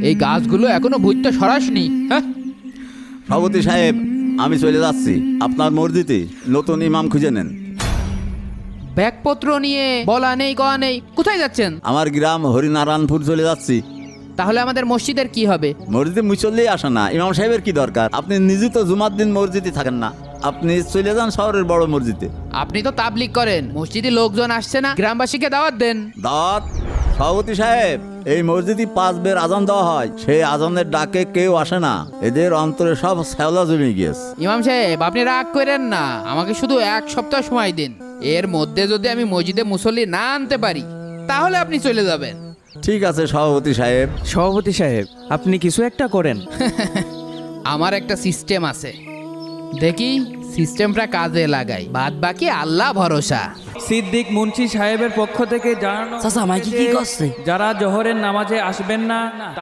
এই গাছগুলো এখনো ভূতটা সরাসনি। হ্যাঁ, সভাপতি সাহেব, আমি চলে যাচ্ছি। আপনার মসজিদে নতুন ইমাম খুঁজে নেন। ব্যাগপত্র নিয়ে বলা নেই কওয়া নেই, কোথায় যাচ্ছেন? আমার গ্রাম হরিনারায়ণপুর চলে যাচ্ছি। তাহলে আমাদের মসজিদের কি হবে? মসজিদে মুসল্লি আসে না, ইমাম সাহেবের কি দরকার? আপনি নিজে তো জুমার দিন মসজিদে থাকেন না, আপনি চলে যান শহরের বড় মসজিদে। আপনি তো তাবলিগ করেন, মসজিদে লোকজন আসছে না, গ্রামবাসীকে দাওয়াত দেন। দাওয়াত? সভাপতি সাহেব, এই মসজিদে 5 বের আজান দেওয়া হয়, সেই আজানের ডাকে কেউ আসে না। এদের অন্তরে সব শ্যাওলা জমে গিয়েছে। ইমাম সাহেব, আপনি রাগ করেন না, আমাকে শুধু 1 সপ্তাহ সময় দিন। এর মধ্যে যদি আমি মসজিদে মুসল্লি না আনতে পারি, তাহলে আপনি চলে যাবেন। ঠিক আছে সভাপতি সাহেব। সভাপতি সাহেব, আপনি কিছু একটা করেন। আমার একটা সিস্টেম আছে, দেখি সিস্টেমটা কাজে লাগাই, বাদ বাকি আল্লাহ ভরসা। সিদ্দিক মুন্সি সাহেবের পক্ষ থেকে জানানো চাচা মাইকি কি হয়েছে যে করছে? যারা জোহরের নামাজে আসবেন না